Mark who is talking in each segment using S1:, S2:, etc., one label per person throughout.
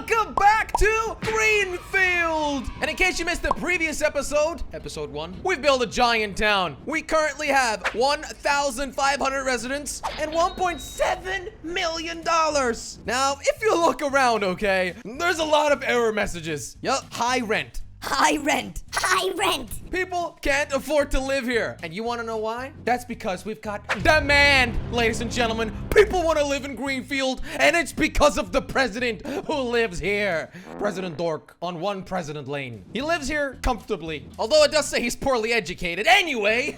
S1: welcome back to Greenfield! And in case you missed the previous episode, episode 1, we've built a giant town. We currently have 1,500 residents and $1.7 million. Now, if you look around, okay, there's a lot of error messages. Yup, high rent.
S2: High rent. High rent.
S1: People can't afford to live here. And you want to know why? That's because we've got demand, ladies and gentlemen. People want to live in Greenfield, and it's because of the president who lives here. President Dork on one president lane. He lives here comfortably, although it does say he's poorly educated. Anyway,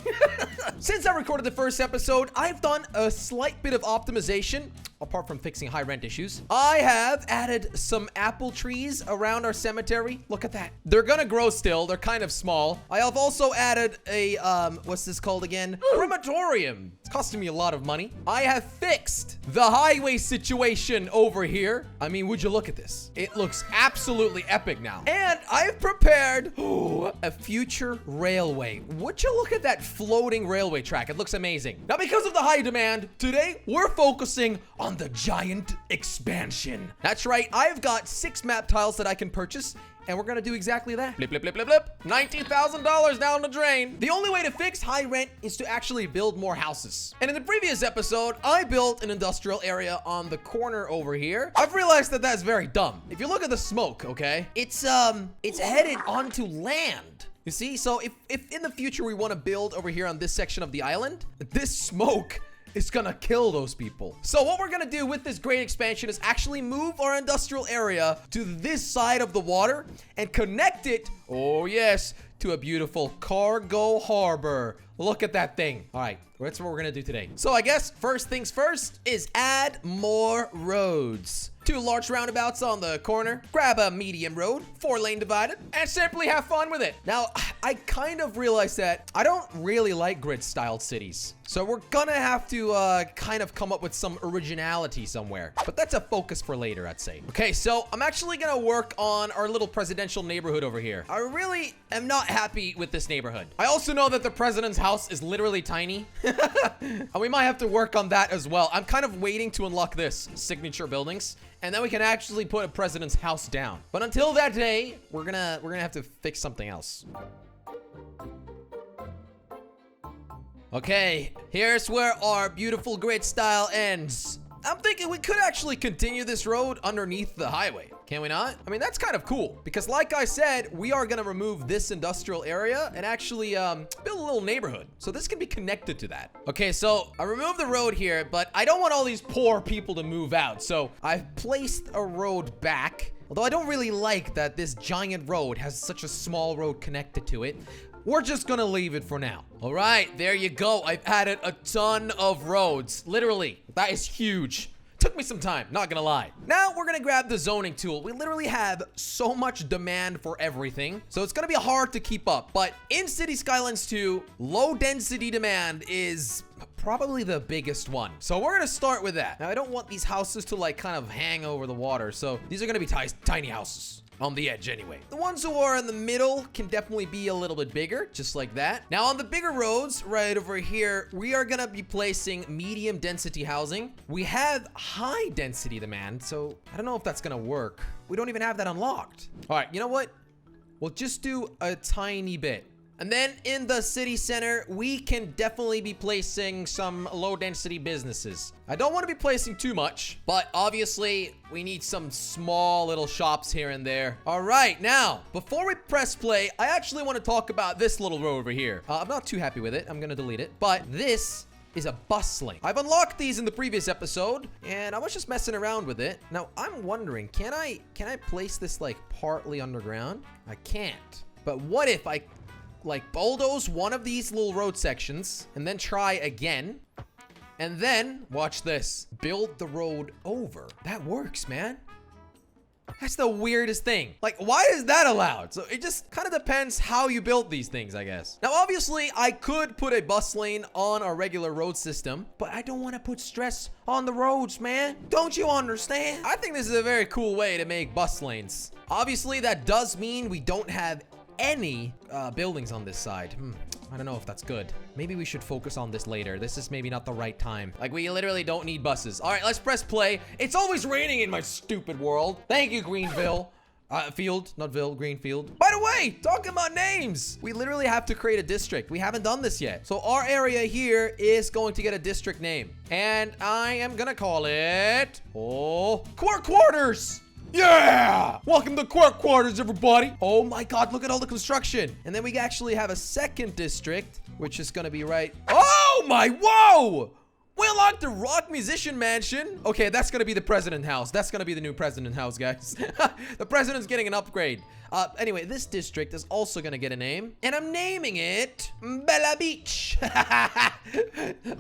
S1: since I recorded the first episode, I've done a slight bit of optimization. Apart from fixing high rent issues, I have added some apple trees around our cemetery. Look at that. They're gonna grow still. They're kind of small. I have also added a, what's this called again? Crematorium. It's costing me a lot of money. I have fixed the highway situation over here. I mean, would you look at this? It looks absolutely epic now. And I've prepared a future railway. Would you look at that floating railway track? It looks amazing. Now, because of the high demand, today we're focusing on the giant expansion. That's right. I've got 6 map tiles that I can purchase, and we're gonna do exactly that. Blip, blip, blip, blip, blip. $19,000 down the drain. The only way to fix high rent is to actually build more houses. And in the previous episode, I built an industrial area on the corner over here. I've realized that that's very dumb. If you look at the smoke, okay, it's headed onto land. You see, so if in the future we want to build over here on this section of the island, this smoke is gonna kill those people. So what we're gonna do with this great expansion is actually move our industrial area to this side of the water and connect it, oh yes, to a beautiful cargo harbor. Look at that thing. All right, that's what we're gonna do today. So I guess first things first is add more roads. 2 large roundabouts on the corner, grab a medium road, 4-lane divided, and simply have fun with it. Now, I kind of realized that I don't really like grid-styled cities. So we're gonna have to kind of come up with some originality somewhere. But that's a focus for later, I'd say. Okay, so I'm actually gonna work on our little presidential neighborhood over here. I really am not happy with this neighborhood. I also know that the president's house is literally tiny. And we might have to work on that as well. I'm kind of waiting to unlock this, signature buildings. And then we can actually put a president's house down. But until that day, we're gonna have to fix something else. Okay, here's where our beautiful grid style ends. I'm thinking we could actually continue this road underneath the highway. Can we not? I mean, that's kind of cool because like I said, we are gonna remove this industrial area and actually build a little neighborhood. So this can be connected to that. Okay, so I removed the road here, but I don't want all these poor people to move out. So I've placed a road back. Although I don't really like that this giant road has such a small road connected to it. We're just gonna leave it for now. All right, there you go. I've added a ton of roads. Literally, that is huge. Took me some time, not gonna lie. Now we're gonna grab the zoning tool. We literally have so much demand for everything, so it's gonna be hard to keep up. But in City Skylines 2, low density demand is probably the biggest one. So we're gonna start with that. Now I don't want these houses to like kind of hang over the water, so these are gonna be tiny houses. On the edge anyway. The ones who are in the middle can definitely be a little bit bigger, just like that. Now on the bigger roads right over here, we are gonna be placing medium density housing. We have high density demand, so I don't know if that's gonna work. We don't even have that unlocked. All right, you know what? We'll just do a tiny bit. And then in the city center, we can definitely be placing some low density businesses. I don't want to be placing too much, but obviously we need some small little shops here and there. All right, now, before we press play, I actually want to talk about this little road over here. I'm not too happy with it. I'm going to delete it, but this is a bus lane. I've unlocked these in the previous episode, and I was just messing around with it. Now, I'm wondering, can I place this like partly underground? I can't. But what if I like bulldoze one of these little road sections and then try again, and then watch this, build the road over? That works, man. That's the weirdest thing. Like, why is that allowed? So it just kind of depends how you build these things, I guess. Now, obviously, I could put a bus lane on our regular road system, but I don't want to put stress on the roads, man. Don't you understand? I think this is a very cool way to make bus lanes. Obviously, that does mean we don't have any buildings on this side. I don't know if that's good. Maybe we should focus on this later. This is maybe not the right time. Like, we literally don't need buses. All right, let's press play. It's always raining in my stupid world. Thank you, Greenville. Field, not Ville, Greenfield. By the way, talking about names, we literally have to create a district. We haven't done this yet. So our area here is going to get a district name. And I am gonna call it, Quirk Quarters. Yeah! Welcome to Quirk Quarters, everybody. Oh my God, look at all the construction. And then we actually have a second district, which is gonna be right. Oh my, whoa! We unlocked the Rock Musician Mansion. Okay, that's gonna be the president house. That's gonna be the new president house, guys. The president's getting an upgrade. Anyway, this district is also gonna get a name, and I'm naming it Bella Beach.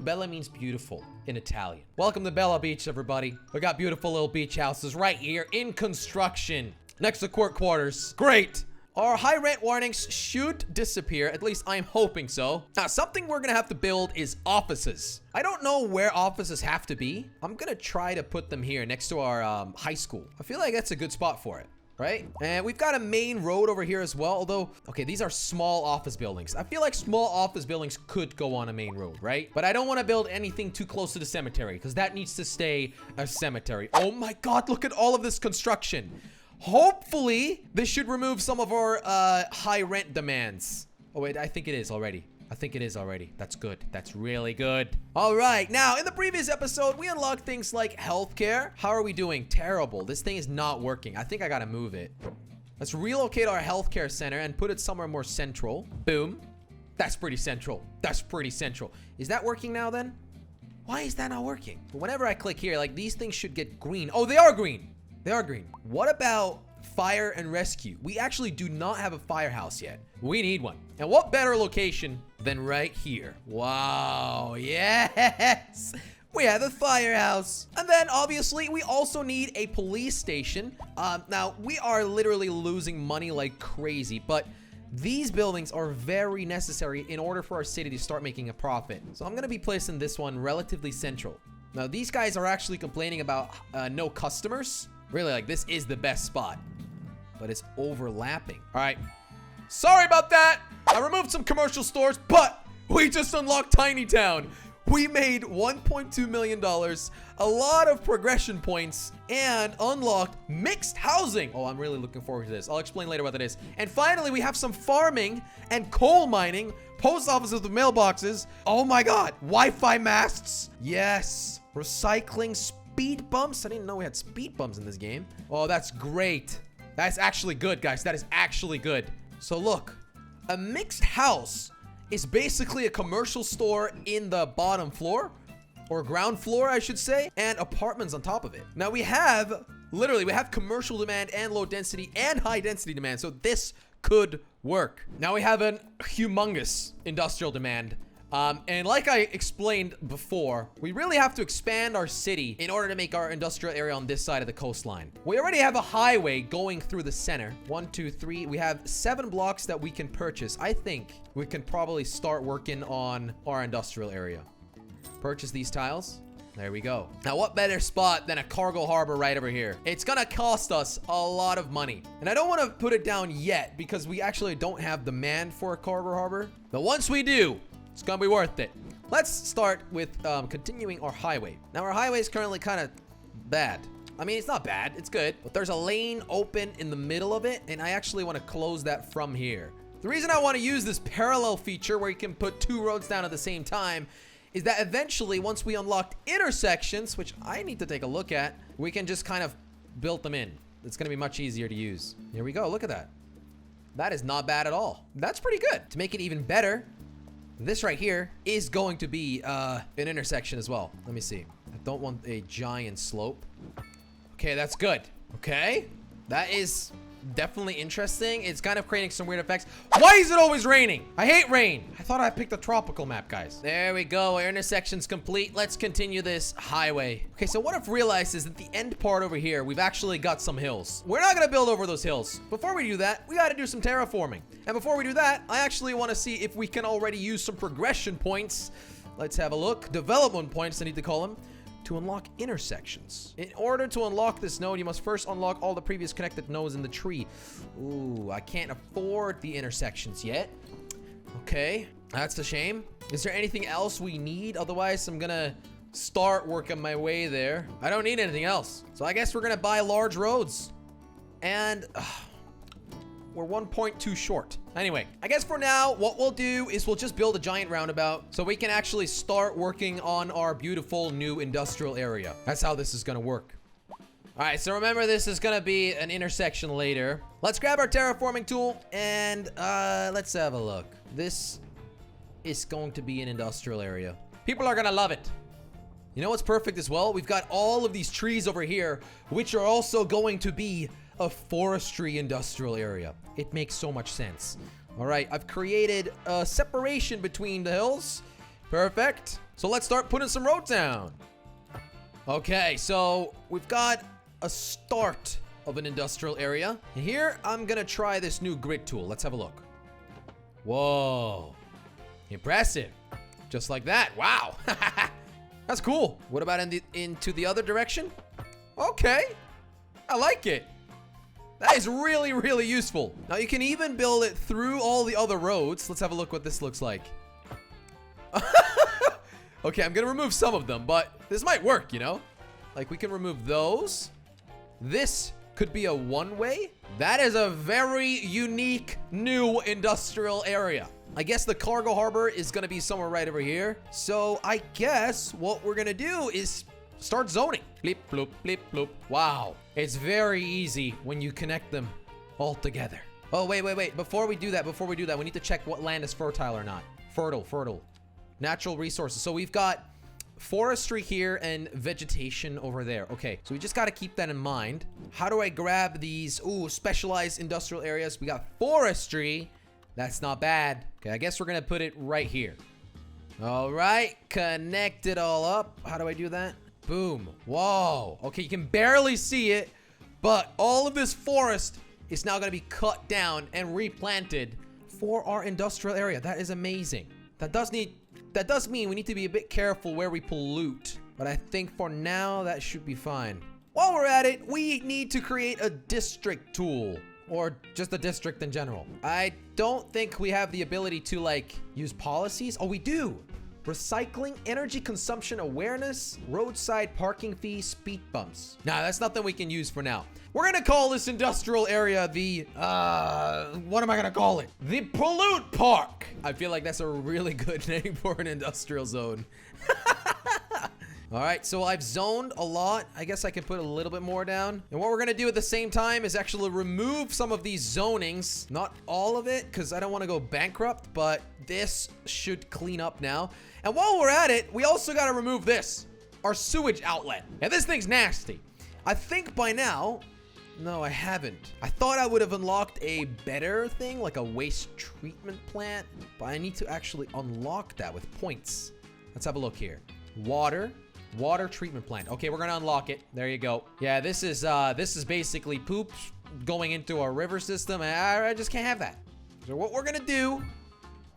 S1: Bella means beautiful in Italian. Welcome to Bella Beach, everybody. We got beautiful little beach houses right here in construction next to Quirk Quarters. Great. Our high rent warnings should disappear. At least I'm hoping so. Now, something we're gonna have to build is offices. I don't know where offices have to be. I'm gonna try to put them here next to our high school. I feel like that's a good spot for it, right? And we've got a main road over here as well. Although, okay, these are small office buildings. I feel like small office buildings could go on a main road, right? But I don't want to build anything too close to the cemetery because that needs to stay a cemetery. Oh my God, look at all of this construction. Hopefully, this should remove some of our high rent demands. Oh, wait, I think it is already. That's good. That's really good. All right. Now, in the previous episode, we unlocked things like healthcare. How are we doing? Terrible. This thing is not working. I think I gotta move it. Let's relocate our healthcare center and put it somewhere more central. Boom. That's pretty central. Is that working now then? Why is that not working? Whenever I click here, like, these things should get green. Oh, they are green. What about fire and rescue? We actually do not have a firehouse yet. We need one. And what better location than right here? Wow, yes! We have a firehouse. And then obviously we also need a police station. Now we are literally losing money like crazy, but these buildings are very necessary in order for our city to start making a profit. So I'm gonna be placing this one relatively central. Now these guys are actually complaining about no customers. Really, like, this is the best spot, but it's overlapping. All right. Sorry about that. I removed some commercial stores, but we just unlocked Tiny Town. We made $1.2 million, a lot of progression points, and unlocked mixed housing. Oh, I'm really looking forward to this. I'll explain later what that is. And finally, we have some farming and coal mining, post offices with mailboxes. Oh my God, Wi-Fi masts. Yes, recycling speed bumps. I didn't know we had speed bumps in this game. Oh, that's great. That's actually good, guys. That is actually good. So look, a mixed house is basically a commercial store in the bottom floor, or ground floor, I should say, and apartments on top of it. Now we have commercial demand and low density and high density demand. So this could work. Now we have an humongous industrial demand. And like I explained before, we really have to expand our city in order to make our industrial area on this side of the coastline. We already have a highway going through the center. 1, 2, 3. We have 7 blocks that we can purchase. I think we can probably start working on our industrial area. Purchase these tiles. There we go. Now, what better spot than a cargo harbor right over here? It's gonna cost us a lot of money. And I don't want to put it down yet because we actually don't have demand for a cargo harbor. But once we do, it's gonna be worth it. Let's start with continuing our highway. Now, our highway is currently kind of bad. I mean, it's not bad. It's good. But there's a lane open in the middle of it, and I actually want to close that from here. The reason I want to use this parallel feature where you can put 2 roads down at the same time is that eventually, once we unlock intersections, which I need to take a look at, we can just kind of build them in. It's going to be much easier to use. Here we go. Look at that. That is not bad at all. That's pretty good. To make it even better, this right here is going to be an intersection as well. Let me see. I don't want a giant slope. Okay, that's good. Okay. That is definitely interesting. It's kind of creating some weird effects. Why is it always raining? I hate rain. I thought I picked a tropical map, guys. There we go. Our intersection's complete. Let's continue this highway. Okay, so what I've realized is that the end part over here, we've actually got some hills. We're not gonna build over those hills. Before we do that, we gotta do some terraforming. And before we do that, I actually want to see if we can already use some progression points. Let's have a look. Development points, I need to call them, to unlock intersections. In order to unlock this node, you must first unlock all the previous connected nodes in the tree. Ooh, I can't afford the intersections yet. Okay, that's a shame. Is there anything else we need? Otherwise, I'm gonna start working my way there. I don't need anything else. So I guess we're gonna buy large roads. And we're 1.2 short. Anyway, I guess for now, what we'll do is we'll just build a giant roundabout so we can actually start working on our beautiful new industrial area. That's how this is gonna work. All right, so remember, this is gonna be an intersection later. Let's grab our terraforming tool and let's have a look. This is going to be an industrial area. People are gonna love it. You know what's perfect as well? We've got all of these trees over here, which are also going to be a forestry industrial area. It makes so much sense. All right, I've created a separation between the hills. Perfect. So let's start putting some roads down. Okay, so we've got a start of an industrial area. And here, I'm gonna try this new grid tool. Let's have a look. Whoa. Impressive. Just like that. Wow. That's cool. What about into the other direction? Okay. I like it. That is really, really useful. Now, you can even build it through all the other roads. Let's have a look what this looks like. Okay, I'm gonna remove some of them, but this might work, you know? Like, we can remove those. This could be a one-way. That is a very unique new industrial area. I guess the cargo harbor is gonna be somewhere right over here. So I guess what we're gonna do is start zoning. Blip, bloop, blip, bloop. Wow. It's very easy when you connect them all together. Oh, wait. Before we do that, we need to check what land is fertile or not. Fertile. Natural resources. So we've got forestry here and vegetation over there. Okay, so we just got to keep that in mind. How do I grab these? Ooh, specialized industrial areas. We got forestry. That's not bad. Okay, I guess we're going to put it right here. All right, connect it all up. How do I do that? Boom. Whoa. Okay, you can barely see it, but all of this forest is now going to be cut down and replanted for our industrial area. That is amazing. That does mean we need to be a bit careful where we pollute, but I think for now that should be fine. While we're at it, we need to create a district tool, or just a district in general. I don't think we have the ability to like use policies. Oh, we do. Recycling, energy consumption awareness, roadside parking fees, speed bumps. Nah, that's nothing we can use for now. We're gonna call this industrial area the, what am I gonna call it? The Pollute Park. I feel like that's a really good name for an industrial zone. All right, so I've zoned a lot. I guess I can put a little bit more down. And what we're gonna do at the same time is actually remove some of these zonings. Not all of it, because I don't want to go bankrupt, but this should clean up now. And while we're at it, we also gotta remove this, our sewage outlet. And this thing's nasty. I think by now, no, I haven't. I thought I would have unlocked a better thing, like a waste treatment plant, but I need to actually unlock that with points. Let's have a look here. Water treatment plant. Okay, we're gonna unlock it. There you go. Yeah, this is basically poop going into our river system. I just can't have that. So what we're gonna do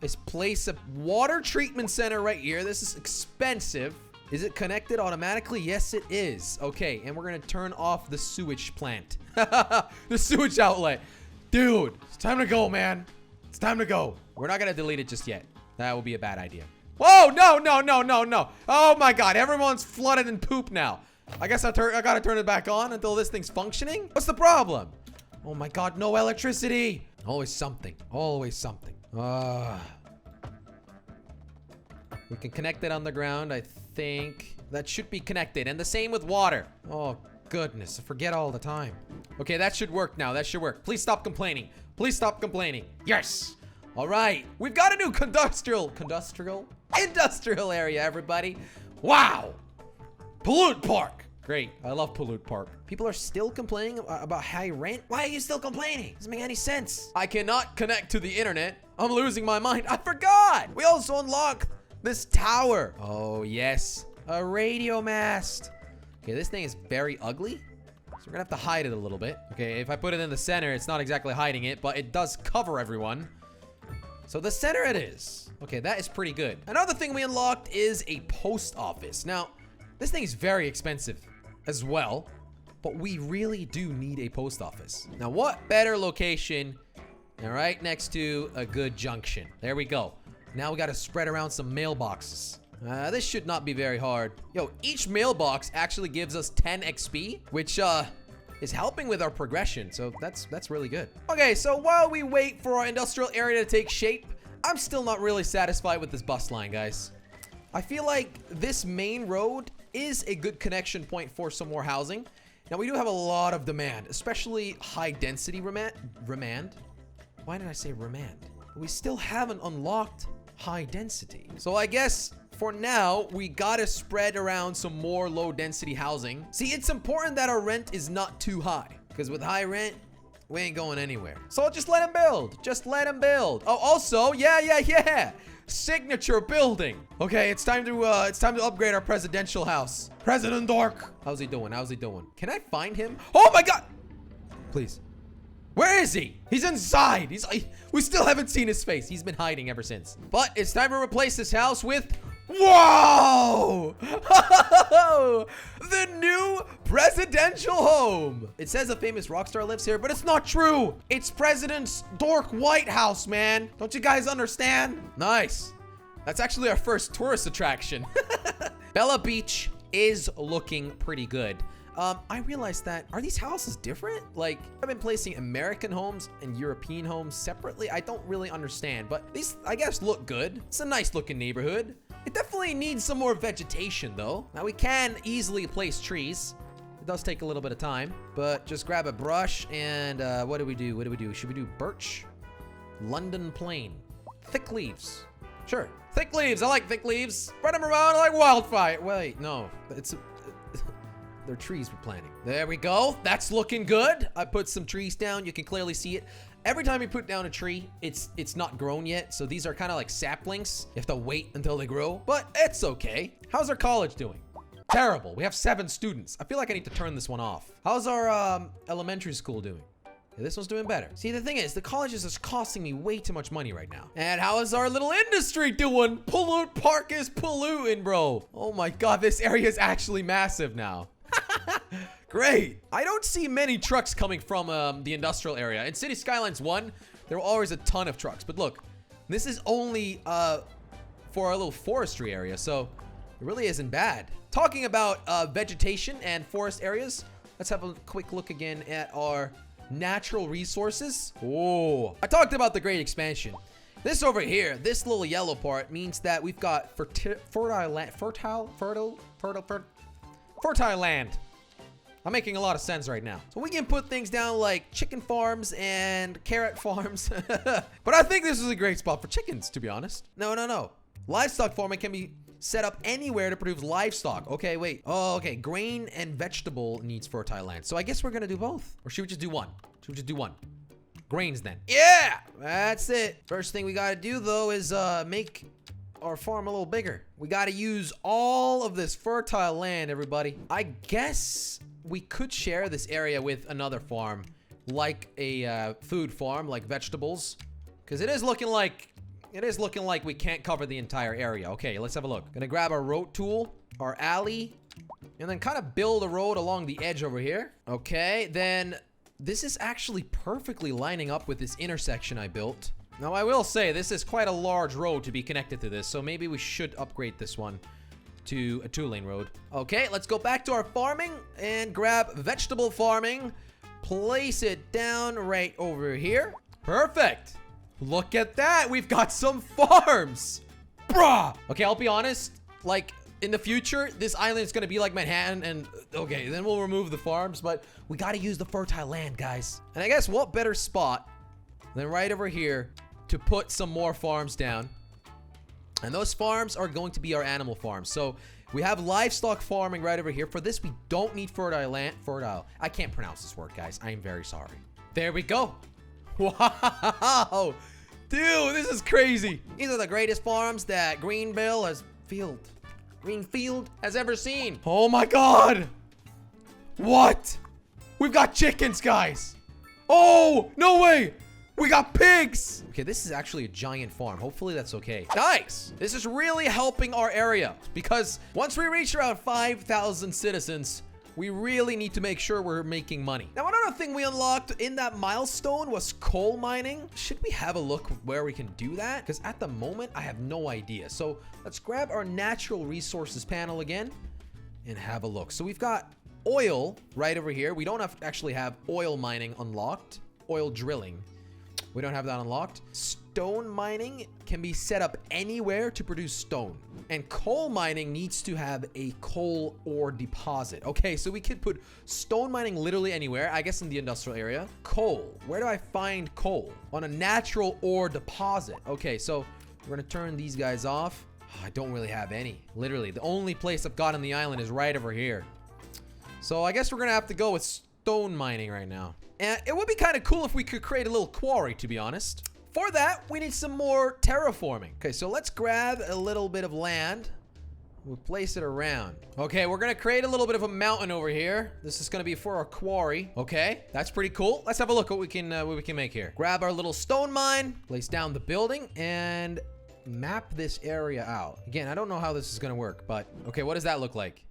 S1: is place a water treatment center right here. This is expensive. Is it connected automatically? Yes, it is. Okay, and we're gonna turn off the sewage plant. The sewage outlet. Dude, it's time to go, man. It's time to go. We're not gonna delete it just yet. That would be a bad idea. Whoa, no. Oh my God, everyone's flooded in poop now. I guess I gotta turn it back on until this thing's functioning. What's the problem? Oh my God, no electricity. Always something, always something. We can connect it on the ground, I think. That should be connected, and the same with water. Oh goodness, I forget all the time. Okay, that should work now, that should work. Please stop complaining. Please stop complaining. Yes. All right, we've got a new industrial area, everybody. Wow. Pollute Park. Great. I love Pollute Park. People are still complaining about high rent. Why are you still complaining? Doesn't make any sense. I cannot connect to the internet. I'm losing my mind. I forgot. We also unlocked this tower. Oh, yes. A radio mast. Okay, this thing is very ugly. So we're gonna have to hide it a little bit. Okay, if I put it in the center, it's not exactly hiding it, but it does cover everyone. So the center it is. Okay, that is pretty good. Another thing we unlocked is a post office. Now, This thing is very expensive as well, but we really do need a post office. Now, what better location than right next to a good junction? There we go. Now we got to spread around some mailboxes. This should not be very hard. Yo, each mailbox actually gives us 10 XP, which is helping with our progression. So that's really good. Okay, so while we wait for our industrial area to take shape, I'm still not really satisfied with this bus line, guys. I feel like this main road is a good connection point for some more housing. Now, we do have a lot of demand, especially high density remand. Why did I say remand? We still haven't unlocked high density. So I guess for now, we gotta spread around some more low density housing. See, it's important that our rent is not too high, because with high rent, we ain't going anywhere. So just let him build. Just let him build. Oh, also, yeah. Signature building. Okay, it's time to upgrade our presidential house. President Dork. How's he doing? Can I find him? Oh my God. Please. Where is he? He's inside. We still haven't seen his face. He's been hiding ever since. But it's time to replace this house with, whoa! The new presidential home. It says a famous rock star lives here, but it's not true. It's President Dork White House, man. Don't you guys understand? Nice. That's actually our first tourist attraction. Bella Beach is looking pretty good. I realized that, are these houses different? Like, I've been placing American homes and European homes separately. I don't really understand, but these, I guess, look good. It's a nice looking neighborhood. It definitely needs some more vegetation, though. Now, we can easily place trees. It does take a little bit of time, but just grab a brush and what do we do? Should we do birch? London plane. Thick leaves. Sure. Thick leaves. I like thick leaves. Spread them around like wildfire. Wait, no. They're trees we're planting. There we go. That's looking good. I put some trees down. You can clearly see it. Every time you put down a tree, it's not grown yet. So these are kind of like saplings. You have to wait until they grow, but it's okay. How's our college doing? Terrible. We have 7 students. I feel like I need to turn this one off. How's our elementary school doing? Yeah, this one's doing better. See, the thing is, the college is just costing me way too much money right now. And how is our little industry doing? Pollute Park is polluting, bro. Oh my God, this area is actually massive now. Great. I don't see many trucks coming from the industrial area. In City Skylines 1, there were always a ton of trucks. But look, this is only for our little forestry area, so it really isn't bad. Talking about vegetation and forest areas, let's have a quick look again at our natural resources. Oh, I talked about the great expansion. This over here, this little yellow part means that we've got fertile land. I'm making a lot of sense right now. So we can put things down like chicken farms and carrot farms. But I think this is a great spot for chickens, to be honest. No. Livestock farming can be set up anywhere to produce livestock. Okay, wait. Oh, okay. Grain and vegetable needs fertile land. So I guess we're gonna do both. Or should we just do one? Grains then. Yeah, that's it. First thing we gotta do though is make our farm a little bigger. We gotta use all of this fertile land, everybody. I guess we could share this area with another farm, like a food farm, like vegetables, because it is looking like we can't cover the entire area. Okay, let's have a look. Gonna grab our road tool, our alley, and then kind of build a road along the edge over here. Okay, then this is actually perfectly lining up with this intersection I built. Now, I will say this is quite a large road to be connected to this, so maybe we should upgrade this one to a 2-lane road. Okay, let's go back to our farming and grab vegetable farming. Place it down right over here. Perfect. Look at that. We've got some farms. Bruh. Okay, I'll be honest. Like, in the future, this island is going to be like Manhattan, and okay, then we'll remove the farms, but we got to use the fertile land, guys. And I guess what better spot than right over here to put some more farms down. And those farms are going to be our animal farms. So we have livestock farming right over here. For this, we don't need fertile land. I can't pronounce this word, guys. I am very sorry. There we go. Wow. Dude, this is crazy. These are the greatest farms that Greenfield has ever seen. Oh my God. What? We've got chickens, guys. Oh, no way. We got pigs. Okay, this is actually a giant farm. Hopefully that's okay. Nice. This is really helping our area because once we reach around 5,000 citizens, we really need to make sure we're making money. Now, another thing we unlocked in that milestone was coal mining. Should we have a look where we can do that? Because at the moment, I have no idea. So let's grab our natural resources panel again and have a look. So we've got oil right over here. We don't actually have oil mining unlocked. Oil drilling. We don't have that unlocked. Stone mining can be set up anywhere to produce stone. And coal mining needs to have a coal ore deposit. Okay, so we could put stone mining literally anywhere. I guess in the industrial area. Coal. Where do I find coal? On a natural ore deposit. Okay, so we're gonna turn these guys off. I don't really have any. Literally, the only place I've got on the island is right over here. So I guess we're gonna have to go with stone mining right now. And it would be kind of cool if we could create a little quarry, to be honest. For that, we need some more terraforming. Okay, so let's grab a little bit of land. We'll place it around. Okay, we're gonna create a little bit of a mountain over here. This is gonna be for our quarry. Okay, that's pretty cool. Let's have a look at what we can make here. Grab our little stone mine, place down the building, and map this area out. Again, I don't know how this is gonna work, but okay, what does that look like?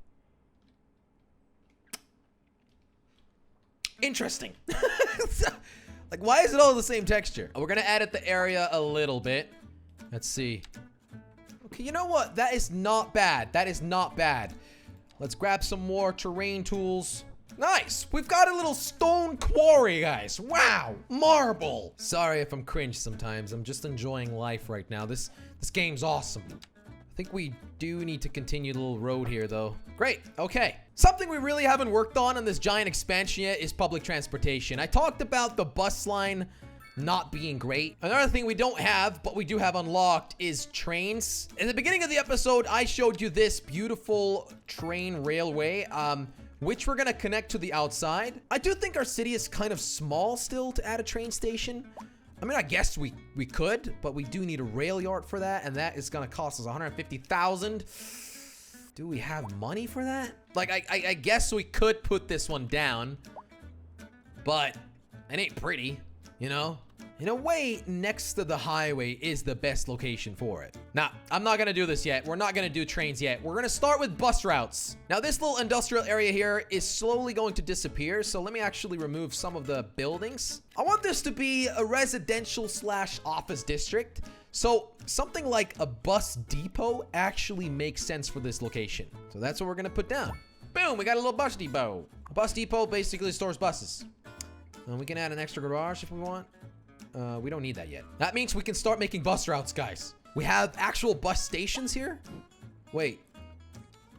S1: Interesting. Like, why is it all the same texture? We're gonna edit the area a little bit. Let's see. Okay, you know what? That is not bad. That is not bad. Let's grab some more terrain tools. Nice. We've got a little stone quarry, guys. Wow. Marble. Sorry if I'm cringe sometimes. I'm just enjoying life right now. This game's awesome. I think we do need to continue the little road here, though. Great. Okay. Something we really haven't worked on in this giant expansion yet is public transportation. I talked about the bus line not being great. Another thing we don't have, but we do have unlocked, is trains. In the beginning of the episode, I showed you this beautiful train railway, which we're gonna connect to the outside. I do think our city is kind of small still to add a train station. I mean, I guess we could, but we do need a rail yard for that, and that is gonna cost us 150,000. Do we have money for that? Like, I guess we could put this one down, but it ain't pretty, you know? In a way, next to the highway is the best location for it. Now, I'm not gonna do this yet. We're not gonna do trains yet. We're gonna start with bus routes. Now, this little industrial area here is slowly going to disappear, so let me actually remove some of the buildings. I want this to be a residential / office district, so something like a bus depot actually makes sense for this location. So that's what we're gonna put down. Boom, we got a little bus depot. A bus depot basically stores buses. And we can add an extra garage if we want. We don't need that yet. That means we can start making bus routes, guys. We have actual bus stations here. Wait,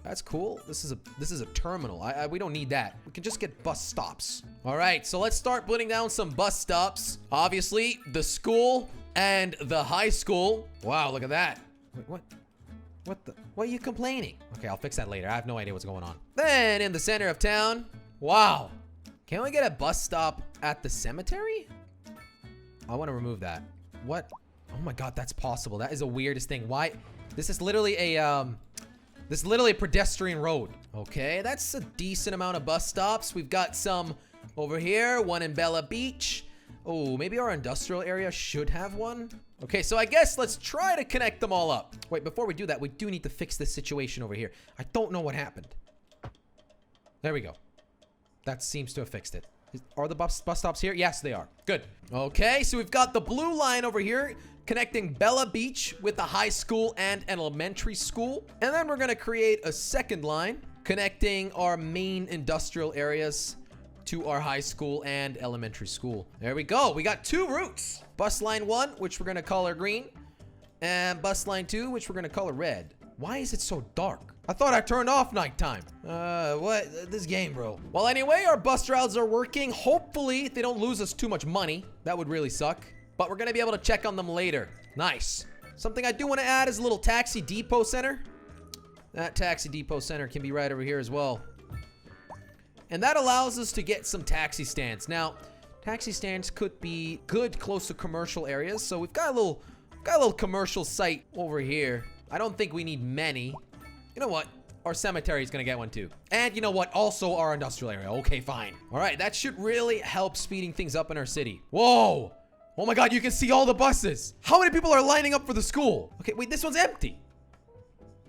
S1: that's cool. This is a terminal. We don't need that. We can just get bus stops. All right, so let's start putting down some bus stops. Obviously, the school and the high school. Wow, look at that. Wait, what are you complaining? Okay, I'll fix that later. I have no idea what's going on. Then in the center of town, wow. Can we get a bus stop at the cemetery? I want to remove that. What? Oh my god, that's possible. That is the weirdest thing. Why? This is literally a pedestrian road. Okay, that's a decent amount of bus stops. We've got some over here, one in Bella Beach. Oh, maybe our industrial area should have one. Okay, so I guess let's try to connect them all up. Wait, before we do that, we do need to fix this situation over here. I don't know what happened. There we go. That seems to have fixed it. Are the bus stops here? Yes, they are. Good. Okay, so we've got the blue line over here connecting Bella Beach with the high school and an elementary school. And then we're going to create a second line connecting our main industrial areas to our high school and elementary school. There we go. We got two routes. Bus line 1, which we're going to color green, and bus line 2, which we're going to color red. Why is it so dark? I thought I turned off nighttime. What? This game, bro. Well, anyway, our bus routes are working. Hopefully, they don't lose us too much money. That would really suck. But we're gonna be able to check on them later. Nice. Something I do want to add is a little taxi depot center. That taxi depot center can be right over here as well. And that allows us to get some taxi stands. Now, taxi stands could be good close to commercial areas. So we've got a little commercial site over here. I don't think we need many. You know what? Our cemetery is gonna get one too. And you know what? Also our industrial area. Okay, fine. All right, that should really help speeding things up in our city. Whoa! Oh my God, you can see all the buses. How many people are lining up for the school? Okay, wait, this one's empty.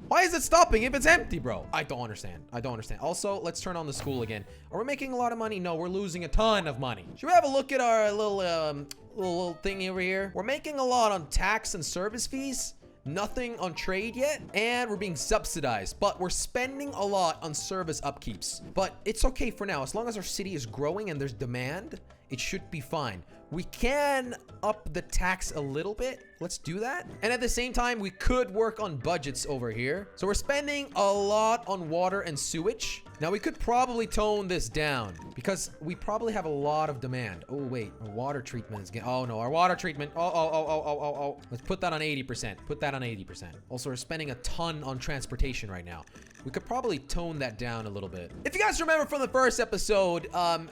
S1: Why is it stopping if it's empty, bro? I don't understand. I don't understand. Also, let's turn on the school again. Are we making a lot of money? No, we're losing a ton of money. Should we have a look at our little thing over here? We're making a lot on tax and service fees. Nothing on trade yet, and we're being subsidized, but we're spending a lot on service upkeeps. But it's okay for now. As long as our city is growing and there's demand, it should be fine. We can up the tax a little bit. Let's do that. And at the same time, we could work on budgets over here. So we're spending a lot on water and sewage. Now we could probably tone this down because we probably have a lot of demand. Oh wait, our water treatment is getting, oh no, our water treatment. Oh. Let's put that on 80%. Put that on 80%. Also, we're spending a ton on transportation right now. We could probably tone that down a little bit. If you guys remember from the first episode,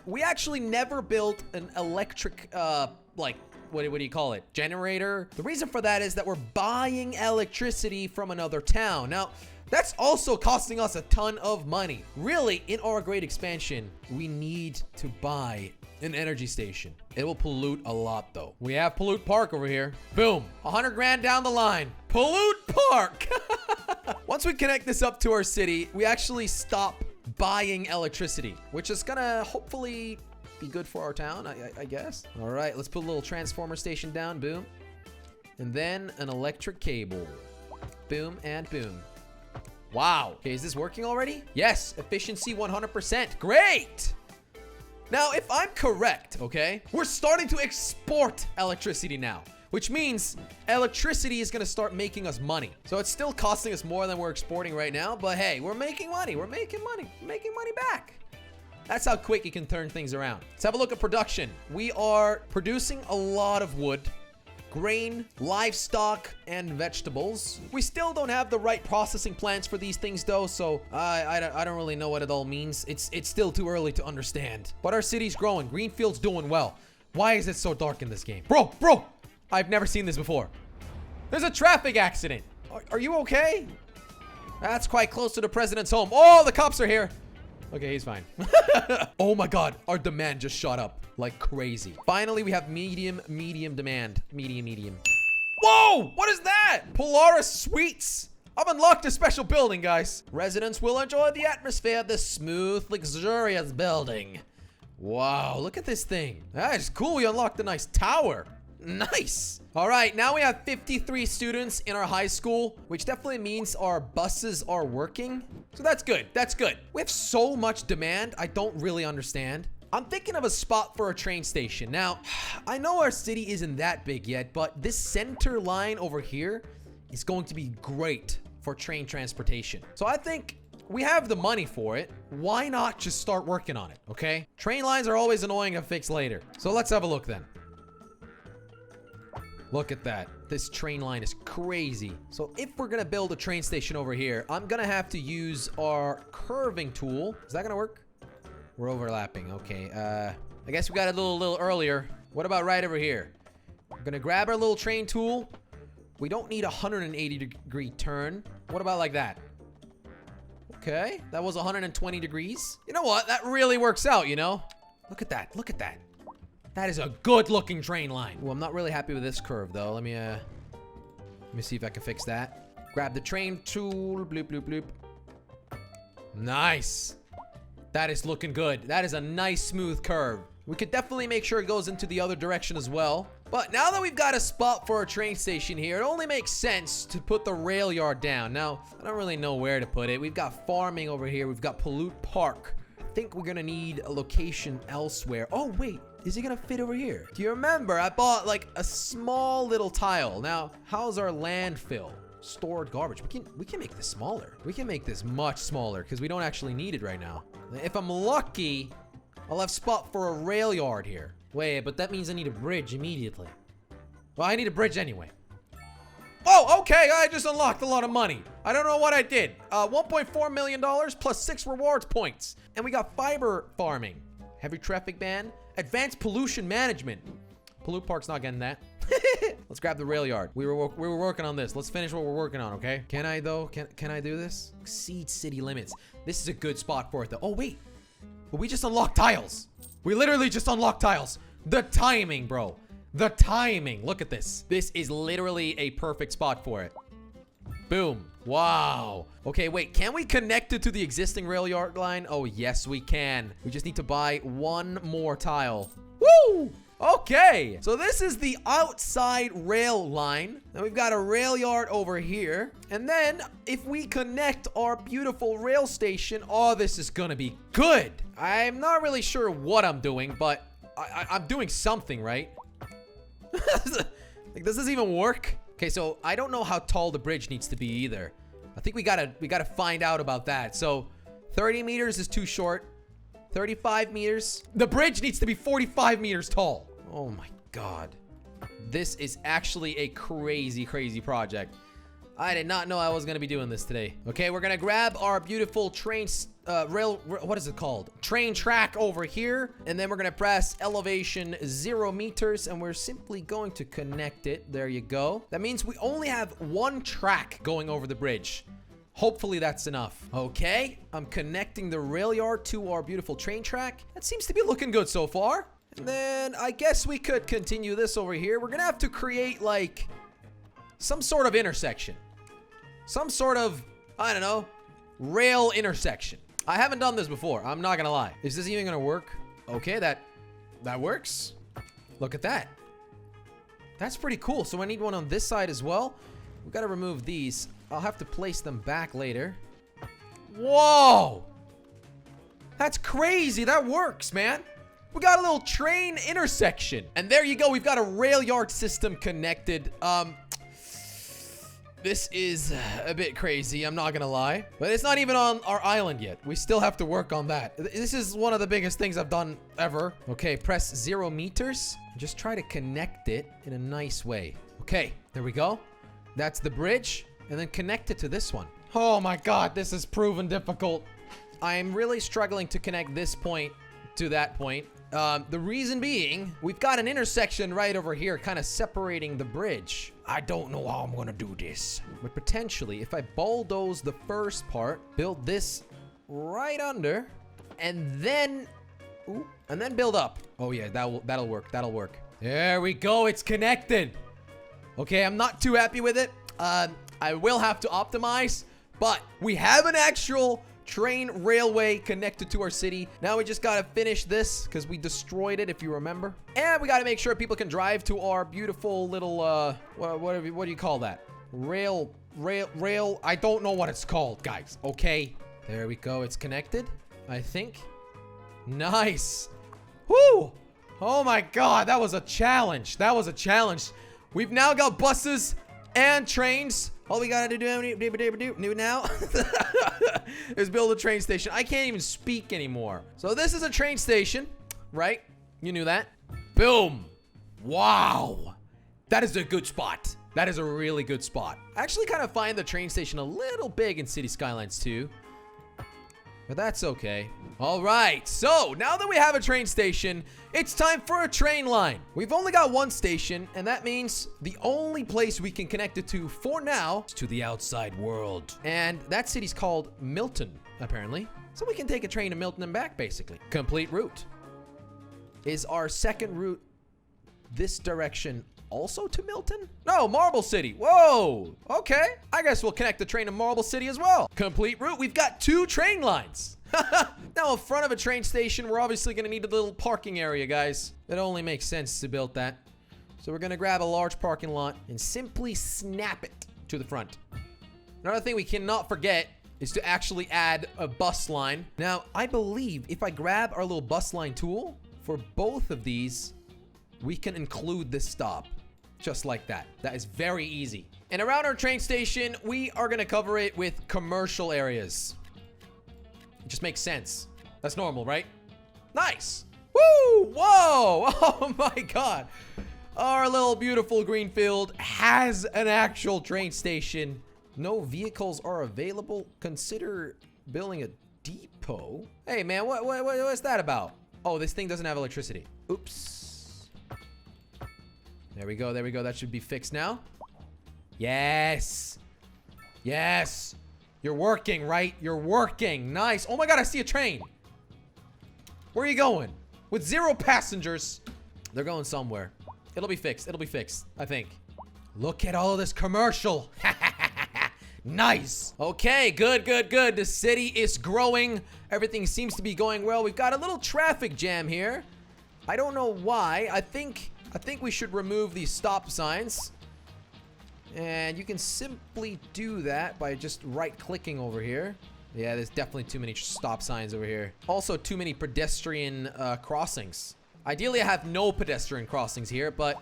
S1: we actually never built an electric, like, what do you call it? Generator. The reason for that is that we're buying electricity from another town. Now, that's also costing us a ton of money. Really, in our great expansion, we need to buy an energy station. It will pollute a lot though. We have Pollute Park over here. Boom, 100 grand down the line. Pollute Park. Once we connect this up to our city, we actually stop buying electricity, which is gonna hopefully be good for our town, I guess. All right, let's put a little transformer station down. Boom. And then an electric cable. Boom and boom. Wow. Okay, is this working already? Yes, efficiency 100%. Great. Now, if I'm correct, okay, we're starting to export electricity now, which means electricity is going to start making us money. So it's still costing us more than we're exporting right now, but hey, we're making money. We're making money. We're making money back. That's how quick you can turn things around. Let's have a look at production. We are producing a lot of wood, grain, livestock, and vegetables. We still don't have the right processing plants for these things though, so I don't really know what it all means. It's still too early to understand. But our city's growing. Greenfield's doing well. Why is it so dark in this game? Bro! I've never seen this before. There's a traffic accident. Are you okay? That's quite close to the president's home. Oh, the cops are here. Okay, he's fine. Oh my God, our demand just shot up like crazy. Finally, we have medium demand. Medium. Whoa, what is that? Polaris Suites. I've unlocked a special building, guys. Residents will enjoy the atmosphere of this smooth, luxurious building. Wow, look at this thing. That is cool. We unlocked a nice tower. Nice. All right, now we have 53 students in our high school, which definitely means our buses are working. So that's good. That's good. We have so much demand. I don't really understand. I'm thinking of a spot for a train station. Now, I know our city isn't that big yet, but this center line over here is going to be great for train transportation. So I think we have the money for it. Why not just start working on it, okay? Train lines are always annoying to fix later. So let's have a look then. Look at that. This train line is crazy. So if we're gonna build a train station over here, I'm gonna have to use our curving tool. Is that gonna work? We're overlapping. Okay. I guess we got it a little earlier. What about right over here? We're gonna grab our little train tool. We don't need a 180-degree turn. What about like that? Okay, that was 120 degrees. You know what? That really works out, you know? Look at that. Look at that. That is a good-looking train line. Well, I'm not really happy with this curve, though. Let me see if I can fix that. Grab the train tool. Bloop, bloop, bloop. Nice. That is looking good. That is a nice, smooth curve. We could definitely make sure it goes into the other direction as well. But now that we've got a spot for a train station here, it only makes sense to put the rail yard down. Now, I don't really know where to put it. We've got farming over here. We've got Pollute Park. I think we're gonna need a location elsewhere. Oh, wait. Is it gonna fit over here? Do you remember I bought like a small little tile? Now, how's our landfill? Stored garbage. We can make this smaller. We can make this much smaller because we don't actually need it right now. If I'm lucky, I'll have spot for a rail yard here. Wait, but that means I need a bridge immediately. Well, I need a bridge anyway. Oh, okay. I just unlocked a lot of money. I don't know what I did. $1.4 million plus 6 rewards points. And we got fiber farming. Heavy traffic ban. Advanced pollution management. Pollute Park's not getting that. Let's grab the rail yard. We were working on this. Let's finish what we're working on, okay? Can I though? Can I do this? Exceed city limits. This is a good spot for it though. Oh wait, but we just unlocked tiles. We literally just unlocked tiles. The timing, bro. The timing. Look at this. This is literally a perfect spot for it. Boom. Wow. Okay, wait. Can we connect it to the existing rail yard line? Oh, yes, we can. We just need to buy one more tile. Woo! Okay, so this is the outside rail line. Then we've got a rail yard over here. And then if we connect our beautiful rail station, oh, this is gonna be good. I'm not really sure what I'm doing, but I'm doing something, right? Like, does this even work? Okay, so I don't know how tall the bridge needs to be either. I think we gotta find out about that. So 30 meters is too short. 35 meters. The bridge needs to be 45 meters tall. Oh my God. This is actually a crazy, crazy project. I did not know I was gonna be doing this today. Okay, we're gonna grab our beautiful train, what is it called? Train track over here. And then we're gonna press elevation 0 meters and we're simply going to connect it. There you go. That means we only have one track going over the bridge. Hopefully that's enough. Okay, I'm connecting the rail yard to our beautiful train track. That seems to be looking good so far. And then I guess we could continue this over here. We're gonna have to create like some sort of intersection. Some sort of, I don't know, rail intersection. I haven't done this before. I'm not gonna lie. Is this even gonna work? Okay, that works. Look at that. That's pretty cool. So I need one on this side as well. We've got to remove these. I'll have to place them back later. Whoa! That's crazy. That works, man. We got a little train intersection. And there you go. We've got a rail yard system connected. This is a bit crazy, I'm not gonna lie. But it's not even on our island yet. We still have to work on that. This is one of the biggest things I've done ever. Okay, press 0 meters. Just try to connect it in a nice way. Okay, there we go. That's the bridge. And then connect it to this one. Oh my God, this is proven difficult. I'm really struggling to connect this point to that point. The reason being, we've got an intersection right over here kind of separating the bridge. I don't know how I'm gonna do this. But potentially, if I bulldoze the first part, build this right under, and then build up. Oh yeah, that'll work. That'll work. There we go. It's connected. Okay, I'm not too happy with it. I will have to optimize, but we have an actual train railway connected to our city. Now we just gotta finish this because we destroyed it, if you remember. And we gotta make sure people can drive to our beautiful little, what do you call that? Rail, I don't know what it's called, guys. Okay, there we go. It's connected, I think. Nice. Woo! Oh my God, that was a challenge. That was a challenge. We've now got buses and trains. All we gotta do now is build a train station. I can't even speak anymore. So this is a train station, right? You knew that. Boom. Wow. That is a good spot. That is a really good spot. I actually kind of find the train station a little big in City Skylines too. But that's okay. All right, so now that we have a train station, it's time for a train line. We've only got one station, and that means the only place we can connect it to for now is to the outside world. And that city's called Milton, apparently. So we can take a train to Milton and back, basically. Complete route. Is our second route this direction also to Milton? No, Marble City. Whoa, okay. I guess we'll connect the train to Marble City as well. Complete route. We've got 2 train lines. Now in front of a train station, we're obviously gonna need a little parking area, guys. It only makes sense to build that. So we're gonna grab a large parking lot and simply snap it to the front. Another thing we cannot forget is to actually add a bus line. Now, I believe if I grab our little bus line tool for both of these, we can include this stop. Just like that. That is very easy. And around our train station, we are gonna cover it with commercial areas. It just makes sense. That's normal, right? Nice. Woo! Whoa! Oh my God. Our little beautiful green field has an actual train station. No vehicles are available. Consider building a depot. Hey man, what's that about? Oh, this thing doesn't have electricity. Oops. There we go. There we go. That should be fixed now. Yes. Yes. You're working, right? You're working. Nice. Oh my God, I see a train. Where are you going? With 0 passengers. They're going somewhere. It'll be fixed. It'll be fixed, I think. Look at all of this commercial. Nice. Okay, good, good, good. The city is growing. Everything seems to be going well. We've got a little traffic jam here. I don't know why. I think we should remove these stop signs. And you can simply do that by just right-clicking over here. Yeah, there's definitely too many stop signs over here. Also, too many pedestrian crossings. Ideally, I have no pedestrian crossings here, but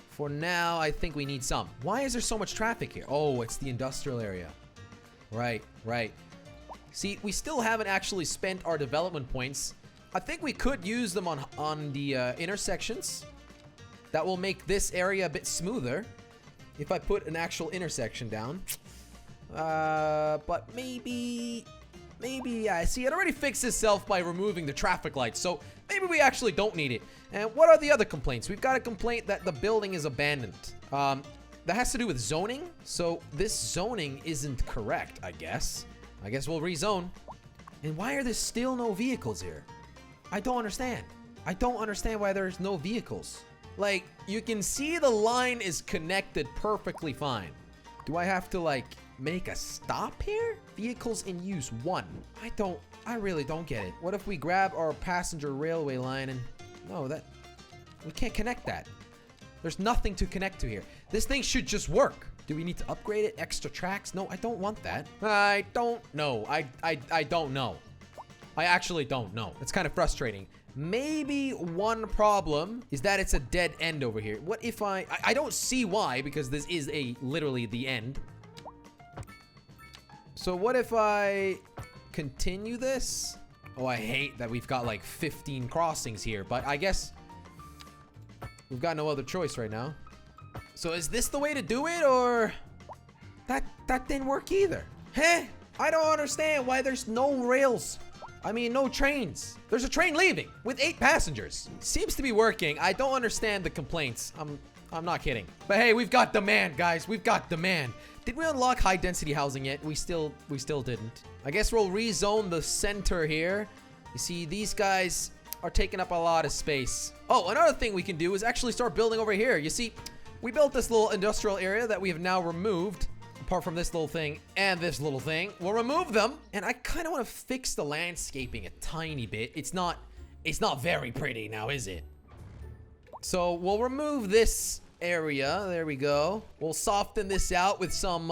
S1: for now, I think we need some. Why is there so much traffic here? Oh, it's the industrial area. Right, right. See, we still haven't actually spent our development points. I think we could use them on the intersections. That will make this area a bit smoother if I put an actual intersection down. But maybe, yeah. See, it already fixed itself by removing the traffic lights, so maybe we actually don't need it. And what are the other complaints? We've got a complaint that the building is abandoned. That has to do with zoning. So this zoning isn't correct, I guess. I guess we'll rezone. And why are there still no vehicles here? I don't understand. I don't understand why there's no vehicles. Like, you can see the line is connected perfectly fine. Do I have to, like, make a stop here? Vehicles in use 1. I really don't get it. What if we grab our passenger railway line and... No, we can't connect that. There's nothing to connect to here. This thing should just work. Do we need to upgrade it? Extra tracks? No, I don't want that. I don't know. I don't know. I actually don't know. It's kind of frustrating. Maybe one problem is that it's a dead end over here. What if I don't see why, because this is literally the end. So what if I continue this? Oh, I hate that we've got like 15 crossings here, but I guess we've got no other choice right now. So is this the way to do it, or that didn't work either? Huh? I don't understand why there's no rails. I mean, no trains. There's a train leaving with 8 passengers. Seems to be working. I don't understand the complaints. I'm not kidding. But hey, we've got demand, guys. We've got demand. Did we unlock high density housing yet? We still didn't. I guess we'll rezone the center here. You see, these guys are taking up a lot of space. Oh, another thing we can do is actually start building over here. You see, we built this little industrial area that we have now removed. Apart from this little thing and this little thing, we'll remove them. And I kind of want to fix the landscaping a tiny bit. It's not very pretty now, is it? So we'll remove this area. There we go. We'll soften this out with some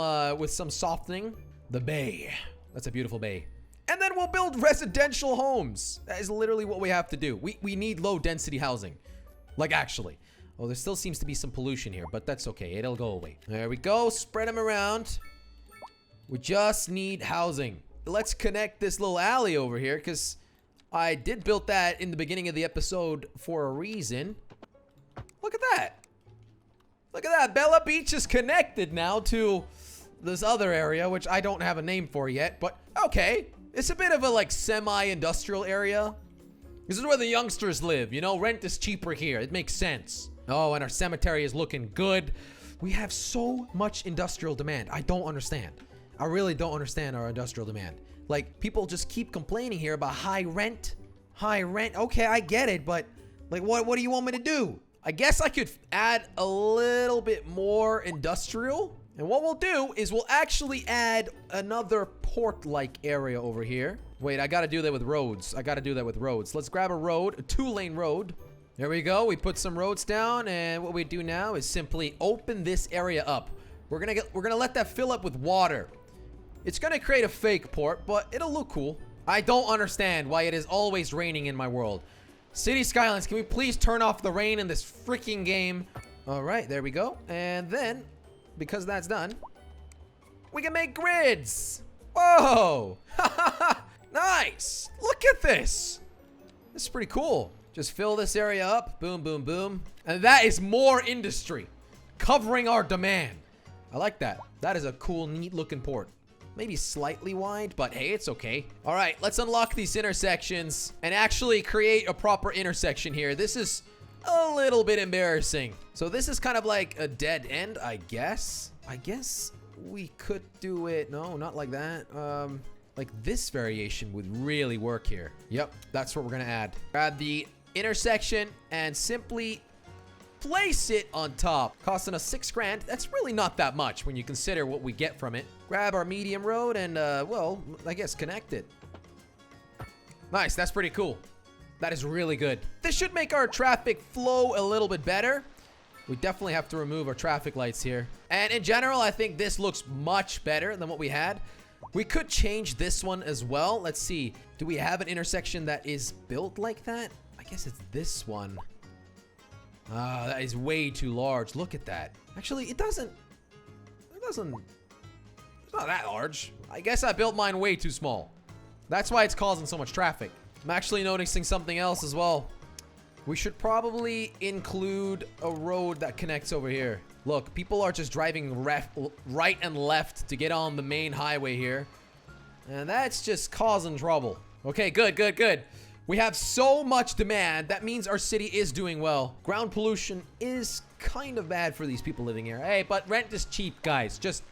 S1: softening. The bay. That's a beautiful bay. And then we'll build residential homes. That is literally what we have to do. We need low density housing. Like, actually. Oh, there still seems to be some pollution here, but that's okay. It'll go away. There we go. Spread them around. We just need housing. Let's connect this little alley over here, because I did build that in the beginning of the episode for a reason. Look at that. Look at that. Bella Beach is connected now to this other area, which I don't have a name for yet, but okay. It's a bit of a, like, semi-industrial area. This is where the youngsters live, you know? Rent is cheaper here. It makes sense. Oh, and our cemetery is looking good. We have so much industrial demand. I don't understand. I really don't understand our industrial demand. Like, people just keep complaining here about high rent. High rent. Okay, I get it, but, like, what do you want me to do? I guess I could add a little bit more industrial. And what we'll do is we'll actually add another port-like area over here. Wait, I gotta do that with roads. Let's grab a road, a 2-lane road. There we go. We put some roads down, and what we do now is simply open this area up. We're gonna let that fill up with water. It's gonna create a fake port, but it'll look cool. I don't understand why it is always raining in my world. City Skylines, can we please turn off the rain in this freaking game? All right, there we go. And then, because that's done, we can make grids. Whoa! Nice! Look at this! This is pretty cool. Just fill this area up. Boom, boom, boom. And that is more industry. Covering our demand. I like that. That is a cool, neat looking port. Maybe slightly wide, but hey, it's okay. All right, let's unlock these intersections and actually create a proper intersection here. This is a little bit embarrassing. So this is kind of like a dead end, I guess. I guess we could do it. No, not like that. Like this variation would really work here. Yep, that's what we're gonna add. Grab the intersection and simply place it on top. Costing us 6 grand. That's really not that much when you consider what we get from it. Grab our medium road and, well, I guess connect it. Nice, that's pretty cool. That is really good. This should make our traffic flow a little bit better. We definitely have to remove our traffic lights here. And in general, I think this looks much better than what we had. We could change this one as well. Let's see. Do we have an intersection that is built like that? I guess it's this one. That is way too large. Look at that. Actually, it's not that large. I guess I built mine way too small. That's why it's causing so much traffic. I'm actually noticing something else as well. We should probably include a road that connects over here. Look, people are just driving right and left to get on the main highway here. And that's just causing trouble. Okay, good. We have so much demand. That means our city is doing well. Ground pollution is kind of bad for these people living here. Hey, but rent is cheap, guys. Just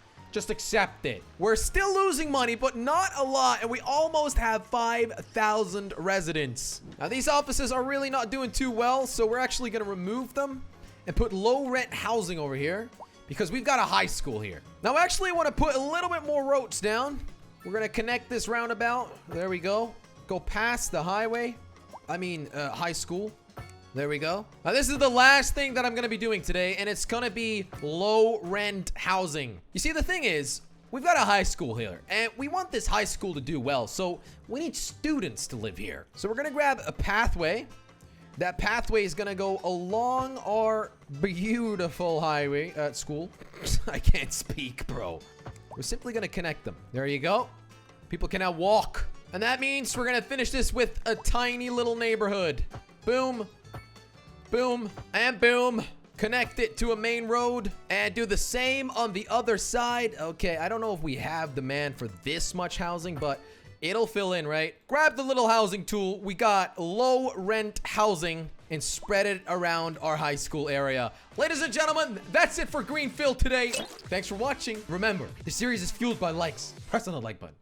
S1: accept it. We're still losing money, but not a lot, and we almost have 5,000 residents. Now, these offices are really not doing too well, so we're actually gonna remove them and put low rent housing over here because we've got a high school here. Now, I actually want to put a little bit more roads down. We're gonna connect this roundabout. There we go. Go past the highway. High school. There we go. Now, this is the last thing that I'm going to be doing today, and it's going to be low rent housing. You see, the thing is, we've got a high school here, and we want this high school to do well, so we need students to live here. So we're going to grab a pathway. That pathway is going to go along our beautiful highway school. I can't speak, bro. We're simply going to connect them. There you go. People can now walk. And that means we're going to finish this with a tiny little neighborhood. Boom. Boom and boom. Connect it to a main road and do the same on the other side. Okay, I don't know if we have demand for this much housing, but it'll fill in, right? Grab the little housing tool. We got low rent housing and spread it around our high school area. Ladies and gentlemen, that's it for Greenfield today. Thanks for watching. Remember, the series is fueled by likes. Press on the like button.